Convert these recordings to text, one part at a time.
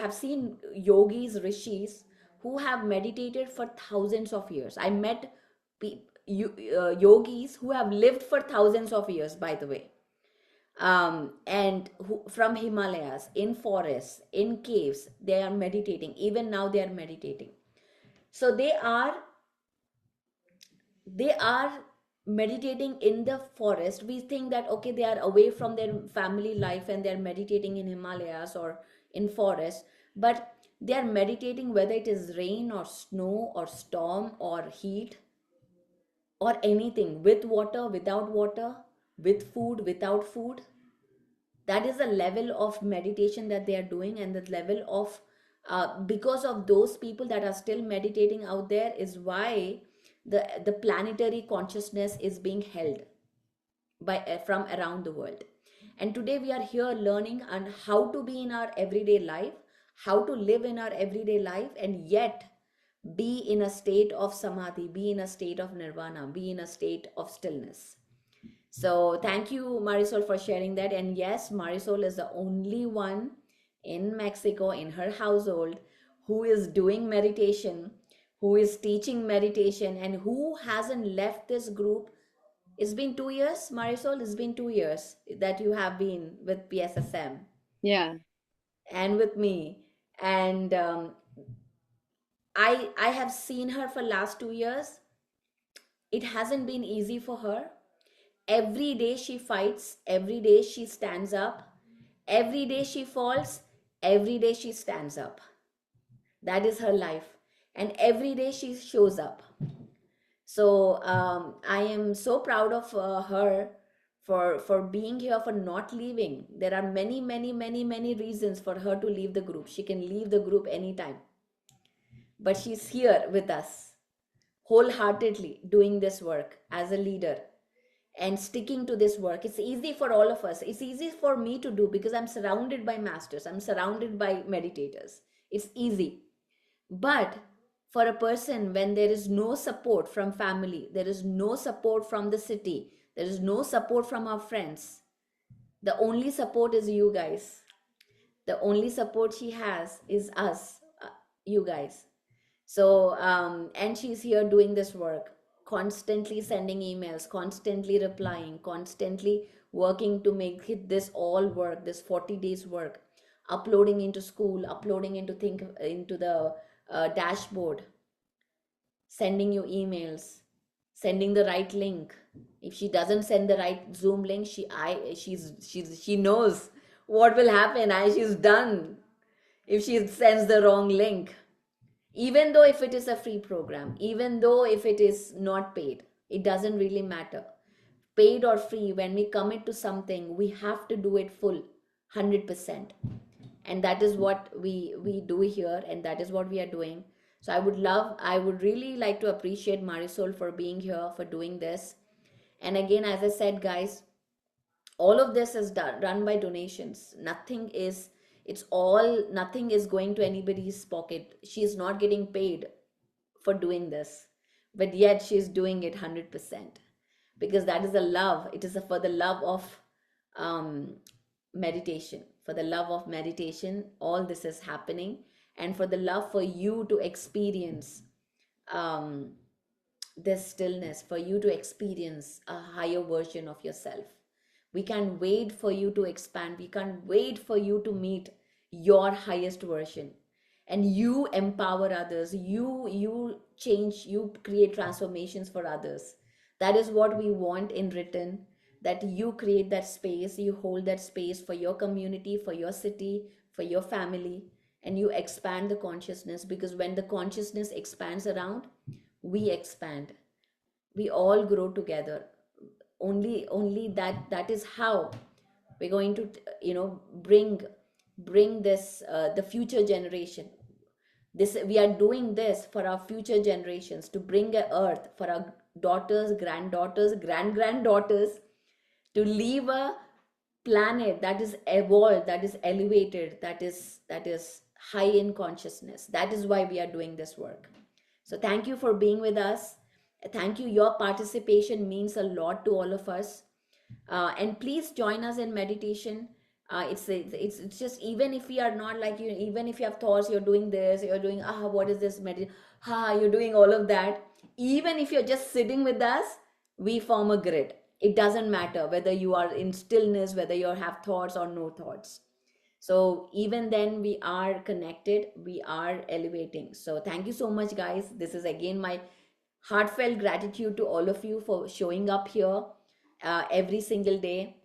have seen yogis, rishis who have meditated for thousands of years. I met yogis who have lived for thousands of years, by the way, and who, from Himalayas, in forests, in caves, they are meditating. Even now, they are meditating. So they are meditating in the forest. We think that okay, they are away from their family life and they are meditating in Himalayas or in forest, but they are meditating whether it is rain or snow or storm or heat or anything, with water, without water, with food, without food. That is the level of meditation that they are doing, and the level of because of those people that are still meditating out there is why the planetary consciousness is being held by from around the world. And today we are here learning on how to be in our everyday life, how to live in our everyday life, and yet be in a state of samadhi, be in a state of nirvana, be in a state of stillness. So thank you, Marisol, for sharing that. And yes, Marisol is the only one in Mexico, in her household, who is doing meditation, who is teaching meditation, and who hasn't left this group. It's been 2 years, Marisol. It's been 2 years that you have been with PSSM Yeah. and with me. And I have seen her for last 2 years. It hasn't been easy for her. Every day she fights, every day she stands up, every day she falls, every day she stands up. That is her life. And every day she shows up. So I am so proud of her for being here, for not leaving. There are many, many, many, many reasons for her to leave the group. She can leave the group anytime. But she's here with us, wholeheartedly doing this work as a leader and sticking to this work. It's easy for all of us. It's easy for me to do because I'm surrounded by masters, I'm surrounded by meditators. It's easy. But for a person, when there is no support from family, there is no support from the city, there is no support from our friends, the only support is you guys. The only support she has is us, you guys. So and she's here doing this work, constantly sending emails, constantly replying, constantly working to make this all work, this 40 days work, uploading into school, uploading into the dashboard, sending you emails, sending the right link. If she doesn't send the right Zoom link, she knows what will happen. She's done if she sends the wrong link. Even though if it is a free program, even though if it is not paid, it doesn't really matter. Paid or free, when we commit to something, we have to do it full 100%. And that is what we do here, and that is what we are doing. So I would really like to appreciate Marisol for being here, for doing this. And again, as I said, guys, all of this is run by donations. Nothing is going to anybody's pocket. She's not getting paid for doing this, but yet she's doing it 100% because that is the love. It is for the love of um, meditation. For the love of meditation, all this is happening, and for the love for you to experience um, this stillness, for you to experience a higher version of yourself. We can't wait for you to expand. We can't wait for you to meet your highest version. And you empower others. You change, you create transformations for others. That is what we want in return. That you create that space, you hold that space for your community, for your city, for your family, and you expand the consciousness, because when the consciousness expands around, we expand, we all grow together. Only that is how we're going to bring this the future generation. This we are doing this for our future generations, to bring a earth for our daughters, granddaughters, granddaughters, to leave a planet that is evolved, that is elevated, that is high in consciousness. That is why we are doing this work. So thank you for being with us. Thank you. Your participation means a lot to all of us. And please join us in meditation. It's just, even if we are not like you, even if you have thoughts, you're doing this, you're doing, what is this you're doing all of that. Even if you're just sitting with us, we form a grid. It doesn't matter whether you are in stillness, whether you have thoughts or no thoughts. So even then we are connected, we are elevating. So thank you so much, guys. This is again my heartfelt gratitude to all of you for showing up here every single day.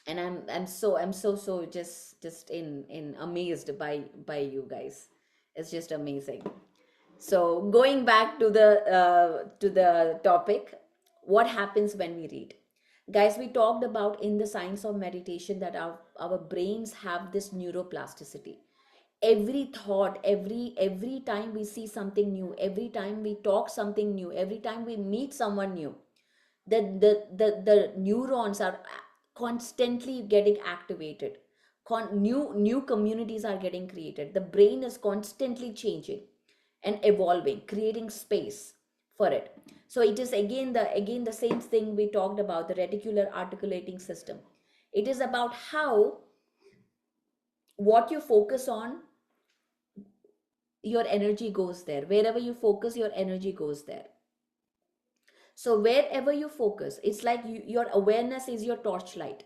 And I'm so just in amazed by you guys. It's just amazing. So going back to the topic, what happens when we read? Guys, we talked about in the science of meditation that our brains have this neuroplasticity. Every thought, every time we see something new, every time we talk something new, every time we meet someone new, the neurons are constantly getting activated. New communities are getting created. The brain is constantly changing and evolving, creating space for it. So it is again the same thing we talked about, the reticular articulating system. It is about how what you focus on, your energy goes there. Wherever you focus, your energy goes there. So wherever you focus, it's like your awareness is your torchlight.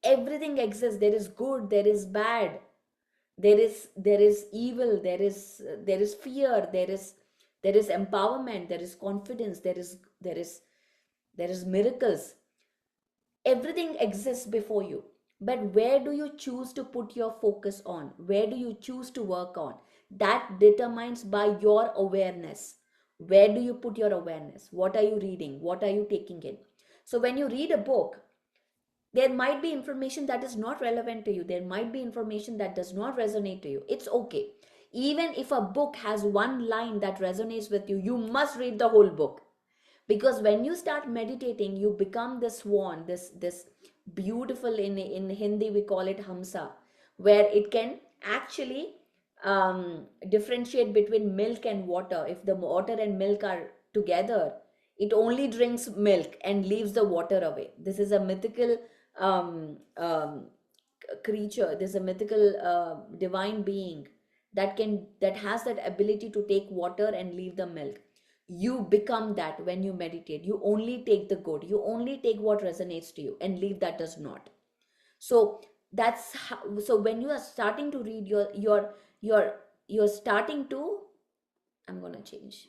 Everything exists. There is good, there is bad, there is evil, there is fear, there is empowerment, there is confidence, there is miracles. Everything exists before you. But where do you choose to put your focus on? Where do you choose to work on? That determines by your awareness. Where do you put your awareness? What are you reading? What are you taking in? So when you read a book, there might be information that is not relevant to you. There might be information that does not resonate to you. It's okay. Even if a book has one line that resonates with you, you must read the whole book. Because when you start meditating, you become this swan, this beautiful, in Hindi we call it hamsa, where it can actually differentiate between milk and water. If the water and milk are together, it only drinks milk and leaves the water away. This is a mythical creature. There's a mythical divine being that has that ability to take water and leave the milk. You become that when you meditate. You only take the good, you only take what resonates to you and leave that does not. So that's how, so when you are starting to read, you're starting to, I'm going to change,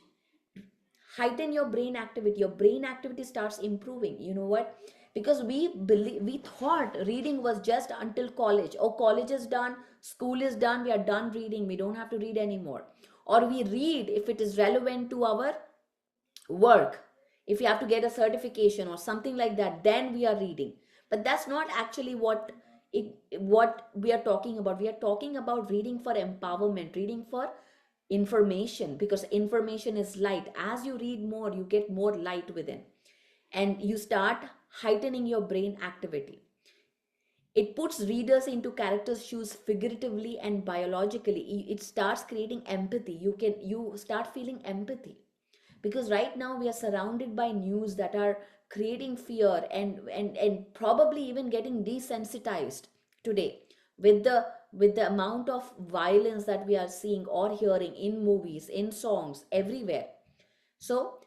heighten your brain activity. Your brain activity starts improving. You know what? Because we thought reading was just until college. Oh, college is done, school is done, we are done reading, we don't have to read anymore. Or we read if it is relevant to our work, if you have to get a certification or something like that, then we are reading. But that's not actually what we are talking about. We are talking about reading for empowerment, reading for information, because information is light. As you read more, you get more light within, and you start heightening your brain activity. It puts readers into characters' shoes figuratively and biologically. It starts creating empathy. You start feeling empathy, because right now we are surrounded by news that are creating fear, and probably even getting desensitized today with the amount of violence that we are seeing or hearing in movies, in songs, everywhere. So,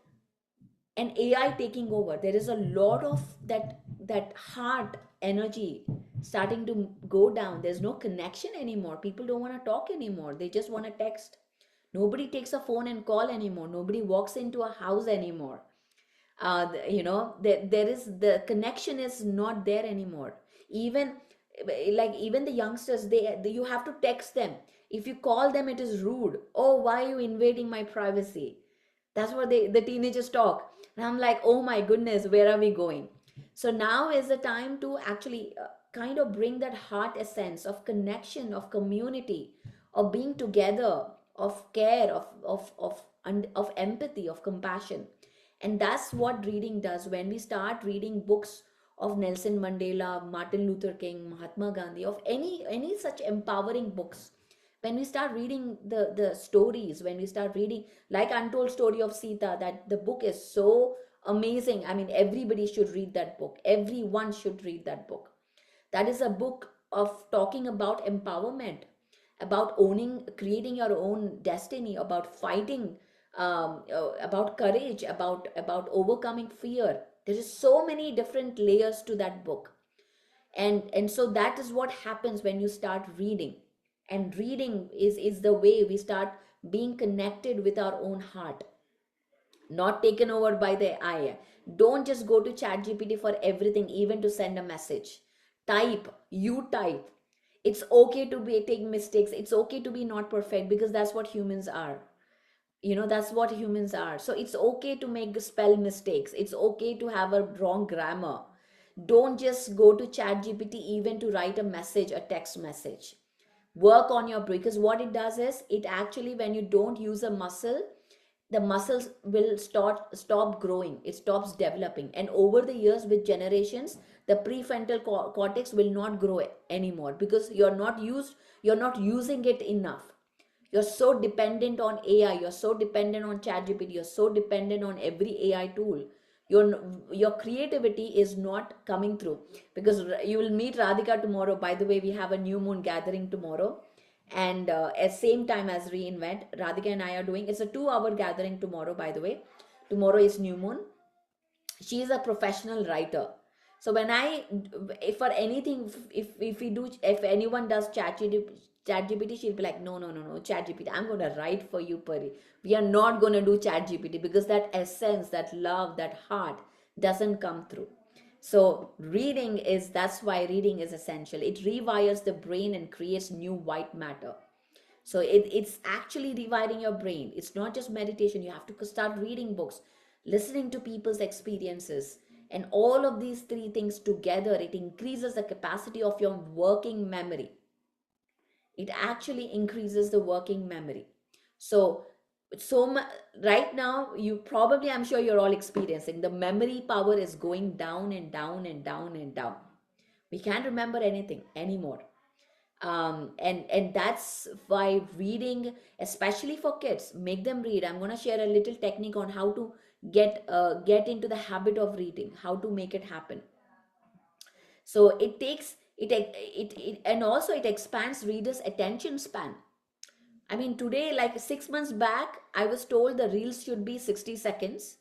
and AI taking over, there is a lot of that heart energy starting to go down. There's no connection anymore. People don't want to talk anymore, they just want to text. Nobody takes a phone and call anymore. Nobody walks into a house anymore. There is, the connection is not there anymore. Even even the youngsters, you have to text them. If you call them, it is rude. Oh, why are you invading my privacy? That's what the teenagers talk. And I'm like, oh my goodness, where are we going? So now is the time to actually kind of bring that heart essence of connection, of community, of being together, of care, of empathy, of compassion. And that's what reading does. When we start reading books of Nelson Mandela, Martin Luther King, Mahatma Gandhi, of any such empowering books, when we start reading the stories, when we start reading like Untold Story of Sita, that the book is so amazing. I mean, everybody should read that book. Everyone should read that book. That is a book of talking about empowerment, about owning, creating your own destiny, about fighting, about courage, about overcoming fear. There is so many different layers to that book. And so that is what happens when you start reading. And reading is the way we start being connected with our own heart, not taken over by the AI. Don't just go to ChatGPT for everything, even to send a message. Type. It's okay to be take mistakes. It's okay to be not perfect, because that's what humans are. That's what humans are. So it's okay to make spell mistakes. It's okay to have a wrong grammar. Don't just go to ChatGPT even to write a message, a text message. Work on your brain, because what it does is, it actually, when you don't use a muscle, the muscles will stop growing, it stops developing, and over the years, with generations, the prefrontal cortex will not grow anymore, because you're not using it enough. You're so dependent on AI, you're so dependent on ChatGPT, you're so dependent on every AI tool. Your creativity is not coming through, because you will meet Radhika tomorrow. By the way, we have a new moon gathering tomorrow, and at same time as Reinvent, Radhika and I are doing, it's a 2-hour gathering tomorrow. By the way, tomorrow is new moon. She is a professional writer. So when if for anything, if anyone does ChatGPT, she'll be like, no, ChatGPT, I'm gonna write for you, Pari. We are not gonna do ChatGPT, because that essence, that love, that heart doesn't come through. So that's why reading is essential. It rewires the brain and creates new white matter. So it's actually rewiring your brain. It's not just meditation. You have to start reading books, listening to people's experiences, and all of these three things together, it increases the capacity of your working memory. It actually increases the working memory. So right now, I'm sure you're all experiencing, the memory power is going down and down and down and down. We can't remember anything anymore. And that's why reading, especially for kids, make them read. I'm going to share a little technique on how to get into the habit of reading, how to make it happen. So and also it expands readers' attention span. I mean, today, like 6 months back, I was told the reels should be 60 seconds,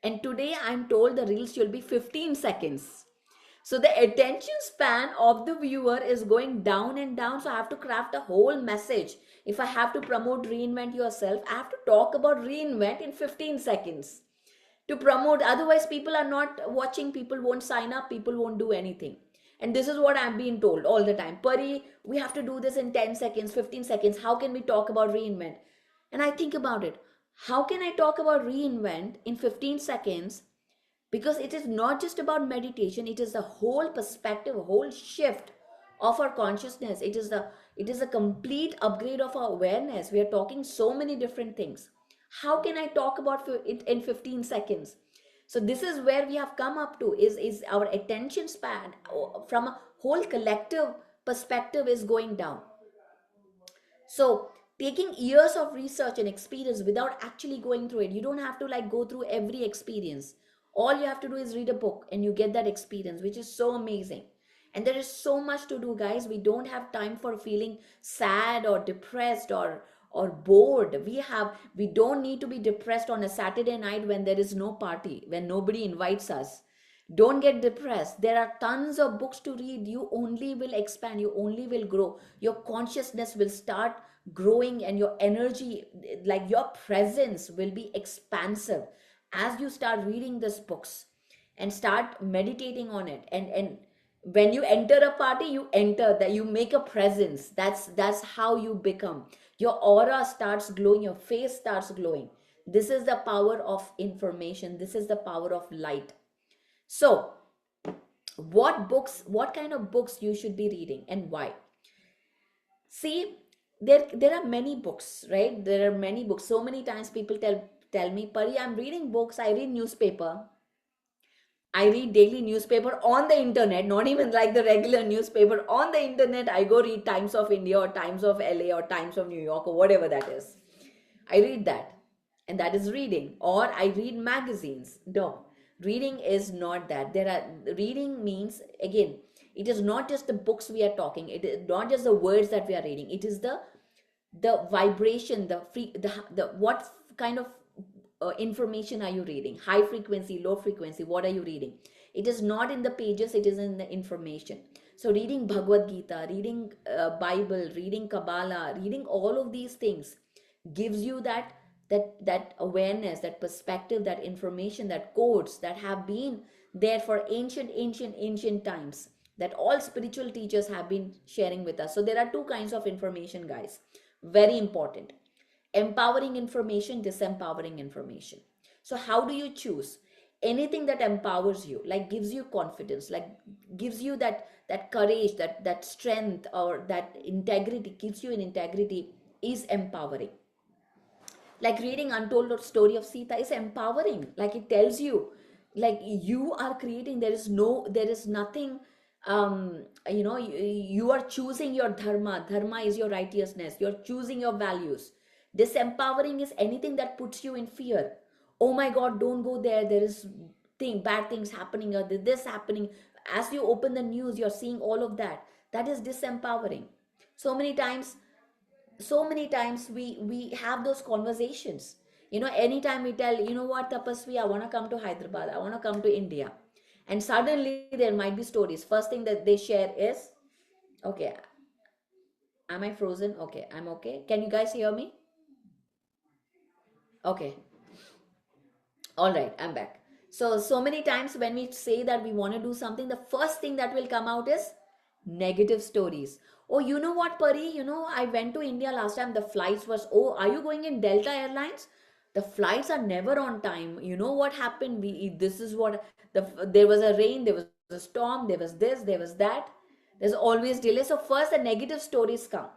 and today I'm told the reels should be 15 seconds. So the attention span of the viewer is going down and down. So I have to craft a whole message. If I have to promote Reinvent Yourself, I have to talk about Reinvent in 15 seconds to promote. Otherwise, people are not watching, people won't sign up, people won't do anything. And this is what I'm being told all the time. Pari, we have to do this in 10 seconds, 15 seconds. How can we talk about Reinvent? And I think about it. How can I talk about Reinvent in 15 seconds? Because it is not just about meditation, it is the whole perspective, whole shift of our consciousness. It is a complete upgrade of our awareness. We are talking so many different things. How can I talk about it in 15 seconds? So this is where we have come up to, is our attention span from a whole collective perspective is going down. So taking years of research and experience without actually going through it, you don't have to like go through every experience. All you have to do is read a book and you get that experience, which is so amazing. And there is so much to do, guys. We don't have time for feeling sad or depressed or bored. We don't need to be depressed on a Saturday night when there is no party, when nobody invites us. Don't get depressed. There are tons of books to read. You only will expand, you only will grow. Your consciousness will start growing, and your energy, like your presence, will be expansive as you start reading these books and start meditating on it. And when you enter a party, you enter that, you make a presence. That's how you become. Your aura starts glowing, your face starts glowing. This is the power of information. This is the power of light. So what kind of books you should be reading and why? See, there are many books, right? There are many books. So many times people tell me, Pari, I'm reading books, I read newspaper. I read daily newspaper on the internet, not even like the regular newspaper. On the internet, I go read Times of India or Times of LA or Times of New York or whatever that is. I read that, and that is reading. Or I read magazines. No, reading is not that. Reading means, again, It is not just the books we are talking, it is not just the words that we are reading, it is the vibration, the what kind of information are you reading, high frequency, low frequency, what are you reading. It is not in the pages, it is in the information. So reading Bhagavad Gita, reading Bible, reading Kabbalah, reading all of these things gives you that awareness, that perspective, that information, that codes that have been there for ancient times, that all spiritual teachers have been sharing with us. So there are two kinds of information, guys, very important: empowering information, disempowering information. So how do you choose? Anything that empowers you, like gives you confidence, like gives you that courage, that strength, or that integrity, keeps you in integrity, is empowering. Like reading Untold Story of Sita is empowering. Like it tells you, like you are creating, there is nothing, you are choosing your dharma is your righteousness, you're choosing your values. Disempowering is anything that puts you in fear. Oh my god, don't go there, there is bad things happening, or this happening. As you open the news, you're seeing all of that. That is disempowering. So many times, we have those conversations. Anytime we tell, you know what, Tapasvi, I want to come to Hyderabad, I want to come to India, and suddenly there might be stories. First thing that they share is, okay, am I frozen? Okay, I'm okay. Can you guys hear me? Okay. All right, I'm back. So many times when we say that we want to do something, the first thing that will come out is negative stories. Oh, you know what, Pari? I went to India last time. The flights was, oh, are you going in Delta Airlines? The flights are never on time. You know what happened? This is what there was a rain, there was a storm, there was this, there was that. There's always delay. So first the negative stories come.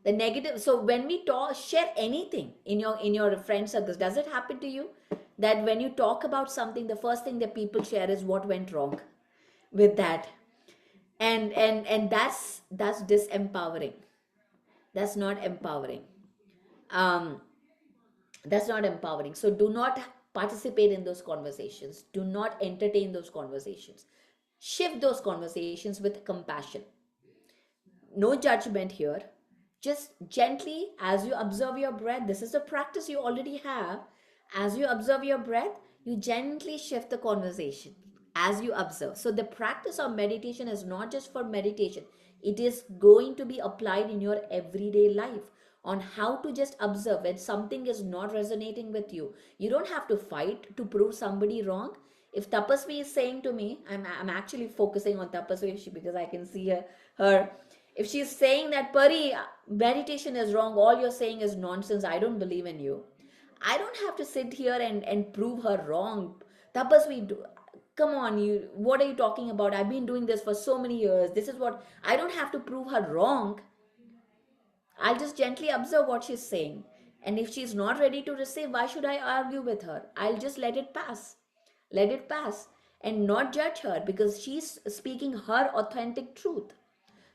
The negative. So when we talk, share anything in your friend circles, does it happen to you that when you talk about something, the first thing that people share is what went wrong with that? And that's disempowering. That's not empowering. um that's not empowering. So do not participate in those conversations, do not entertain those conversations. Shift those conversations with compassion. No judgment here. Just gently, as you observe your breath, this is a practice you already have. As you observe your breath, you gently shift the conversation as you observe. So the practice of meditation is not just for meditation, it is going to be applied in your everyday life, on how to just observe when something is not resonating with you. You don't have to fight to prove somebody wrong. If Tapasvi is saying to me, I'm actually focusing on Tapasvi because I can see her. If she's saying that, Pari, meditation is wrong, all you're saying is nonsense, I don't believe in you, I don't have to sit here and prove her wrong. Tapasvi, come on, what are you talking about? I've been doing this for so many years. This is what, I don't have to prove her wrong. I'll just gently observe what she's saying. And if she's not ready to receive, why should I argue with her? I'll just let it pass. Let it pass and not judge her because she's speaking her authentic truth.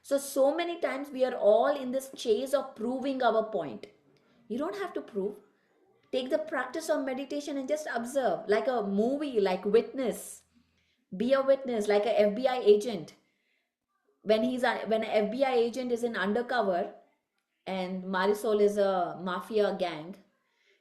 So many times we are all in this chase of proving our point. You don't have to prove. Take the practice of meditation and just observe, like a movie, like Witness. Be a witness, like a FBI agent. When an FBI agent is in undercover, and Marisol is a mafia gang,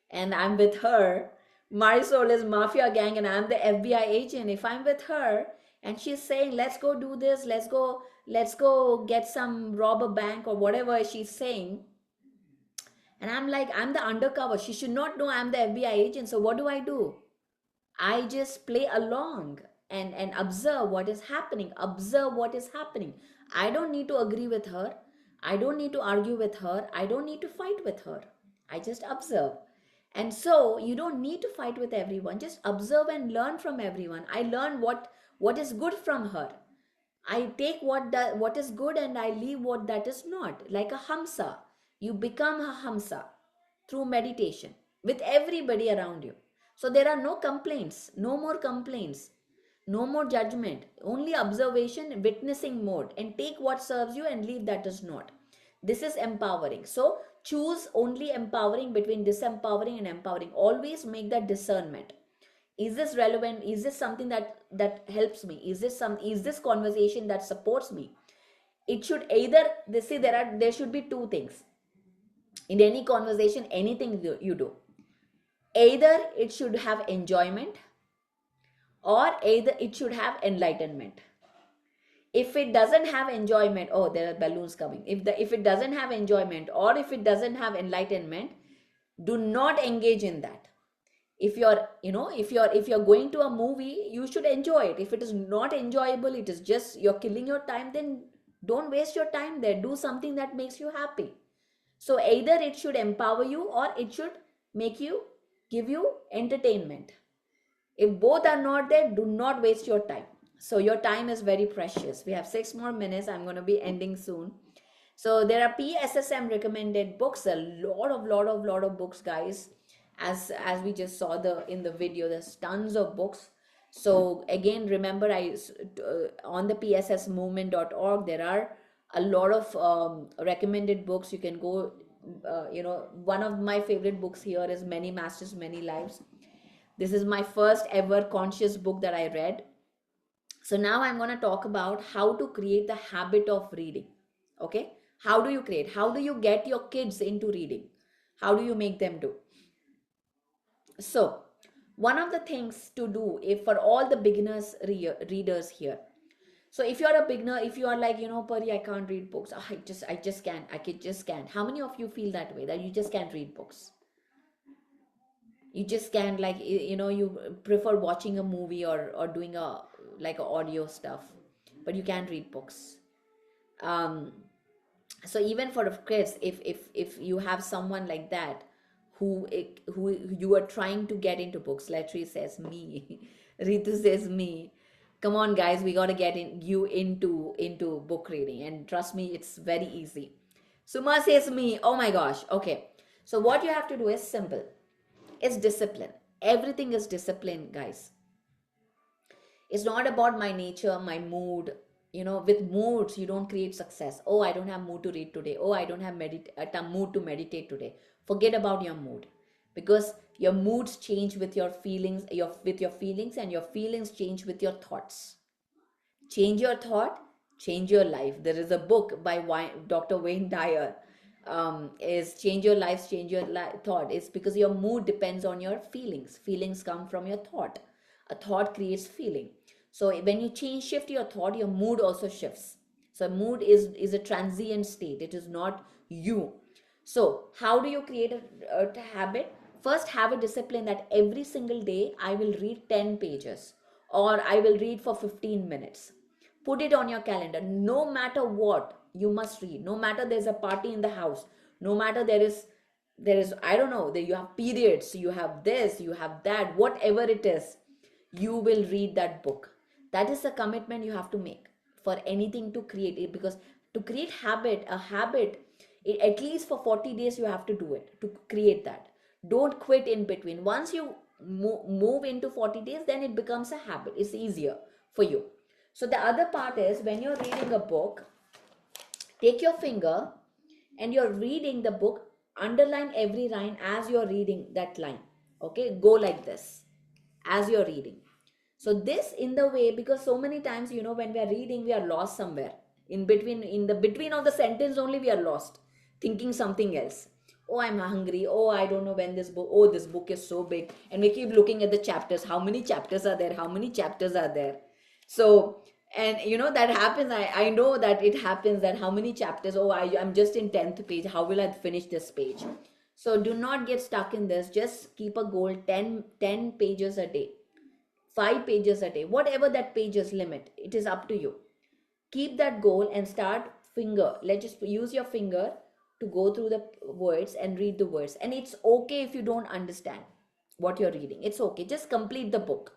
and I'm with her. Marisol is mafia gang, and I'm the FBI agent. If I'm with her and she's saying, "Let's go do this. Let's go get some rob a bank," or whatever she's saying, and I'm like, I'm the undercover. She should not know I'm the FBI agent. So what do? I just play along and observe what is happening. Observe what is happening. I don't need to agree with her. I don't need to argue with her. I don't need to fight with her. I just observe. And so you don't need to fight with everyone. Just observe and learn from everyone. I learn what is good from her. I take what is good and I leave what that is not. Like a hamsa. You become a hamsa through meditation with everybody around you. So there are no complaints, no more complaints, no more judgment, only observation, witnessing mode, and take what serves you and leave that does not. This is empowering. So choose only empowering between disempowering and empowering. Always make that discernment. Is this relevant? Is this something that helps me? Is this conversation that supports me? It should either, they say, there should be two things in any conversation, anything you do. Either it should have enjoyment, or either it should have enlightenment. If it doesn't have enjoyment, oh, there are balloons coming. If it doesn't have enjoyment, or if it doesn't have enlightenment, do not engage in that. If you're, if you're going to a movie, you should enjoy it. If it is not enjoyable, it is just you're killing your time, then don't waste your time there. Do something that makes you happy. So either it should empower you, or it should give you entertainment. If both are not there, do not waste your time. So your time is very precious. We have 6 more minutes. I'm going to be ending soon. So there are PSSM recommended books, a lot of books, guys. As we just saw in the video, there's tons of books. So again, remember, on the pssmovement.org, there are a lot of recommended books. You can go, one of my favorite books here is Many Masters, Many Lives. This is my first ever conscious book that I read. So now I'm going to talk about how to create the habit of reading. Okay? How do you create? How do you get your kids into reading? How do you make them do? So one of the things to do, if for all the beginners readers here, so if you're a beginner, if you are like, Pari, I can't read books. I just can't. How many of you feel that way, that you just can't read books? You just can't, like, you prefer watching a movie or doing a audio stuff, but you can't read books. So even for kids, if you have someone like that who you are trying to get into books, Latri says me, Ritu says me. Come on, guys, we got to get you into book reading, and trust me, it's very easy. Suma says me. Oh my gosh. Okay, so what you have to do is simple. It's discipline. Everything is discipline, guys. It's not about my nature, my mood. With moods, you don't create success. Oh, I don't have mood to read today. Oh, I don't have mood to meditate today. Forget about your mood, because your moods change with your feelings, and your feelings change with your thoughts. Change your thought, change your life. There is a book by Dr. Wayne Dyer, is Change Your Lives, Change Your Thought. It's because your mood depends on your feelings. Feelings come from your thought. A thought creates feeling. So when you shift your thought, your mood also shifts. So mood is a transient state. It is not you. So how do you create a habit? First, have a discipline that every single day I will read 10 pages, or I will read for 15 minutes. Put it on your calendar. No matter what, you must read. No matter there's a party in the house. No matter there is, I don't know, you have periods, you have this, you have that, whatever it is, you will read that book. That is a commitment you have to make for anything to create it, because to create a habit, at least for 40 days you have to do it to create that. Don't quit in between. Once you move into 40 days, then it becomes a habit. It's easier for you. So the other part is, when you're reading a book, take your finger and you're reading the book, underline every line as you're reading that line. Okay, go like this as you're reading. So this, in the way, because so many times, when we are reading, we are lost somewhere in the between of the sentence only, we are lost, thinking something else. Oh, I'm hungry. Oh, I don't know when this book is so big, and we keep looking at the chapters. How many chapters are there? How many chapters are there? So, and that happens. I know that it happens, that how many chapters? Oh, I'm just in 10th page. How will I finish this page? So do not get stuck in this. Just keep a goal, 10 pages a day. 5 pages a day, whatever that pages limit, it is up to you. Keep that goal and start let's just use your finger to go through the words and read the words. And it's okay if you don't understand what you're reading. It's okay. Just complete the book.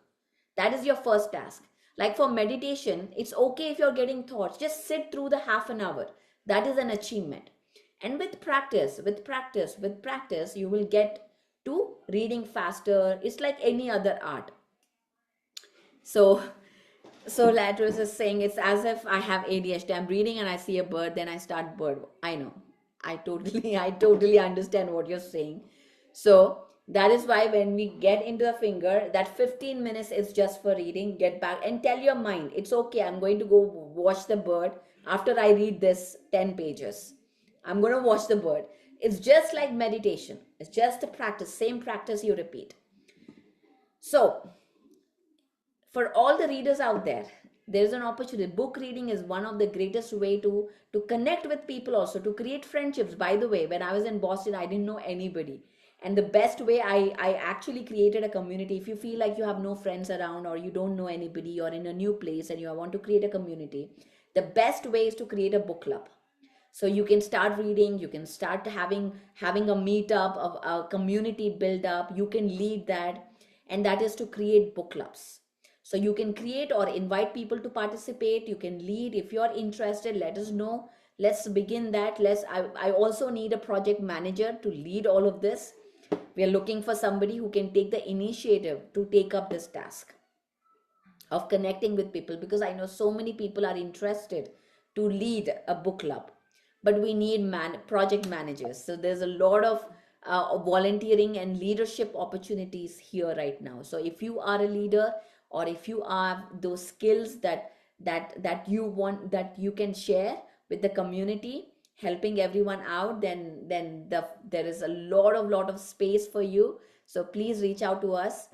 That is your first task. Like for meditation, it's okay if you're getting thoughts. Just sit through the half an hour. That is an achievement. And with practice, you will get to reading faster. It's like any other art. So Latrus is saying, it's as if I have ADHD. I'm reading and I see a bird, then I start bird. I know. I totally understand what you're saying. So That is why when we get into the finger, that 15 minutes is just for reading. Get back and tell your mind, it's okay, I'm going to go watch the bird after I read this 10 pages. I'm going to watch the bird. It's just like meditation. It's just a practice, same practice you repeat. So, for all the readers out there, there's an opportunity. Book reading is one of the greatest way to connect with people, also to create friendships. By the way, when I was in Boston, I didn't know anybody, and the best way, I actually created a community. If you feel like you have no friends around, or you don't know anybody, or in a new place and you want to create a community, the best way is to create a book club. So you can start reading, you can start having a meetup of a community build up, you can lead that. And that is to create book clubs. So you can create or invite people to participate, you can lead. If you're interested, let us know. Let's begin that. I also need a project manager to lead all of this. We are looking for somebody who can take the initiative to take up this task of connecting with people, because I know so many people are interested to lead a book club, but we need project managers. So there's a lot of volunteering and leadership opportunities here right now. So if you are a leader, or if you have those skills that you want, that you can share with the community, helping everyone out, then there is a lot of space for you. So please reach out to us.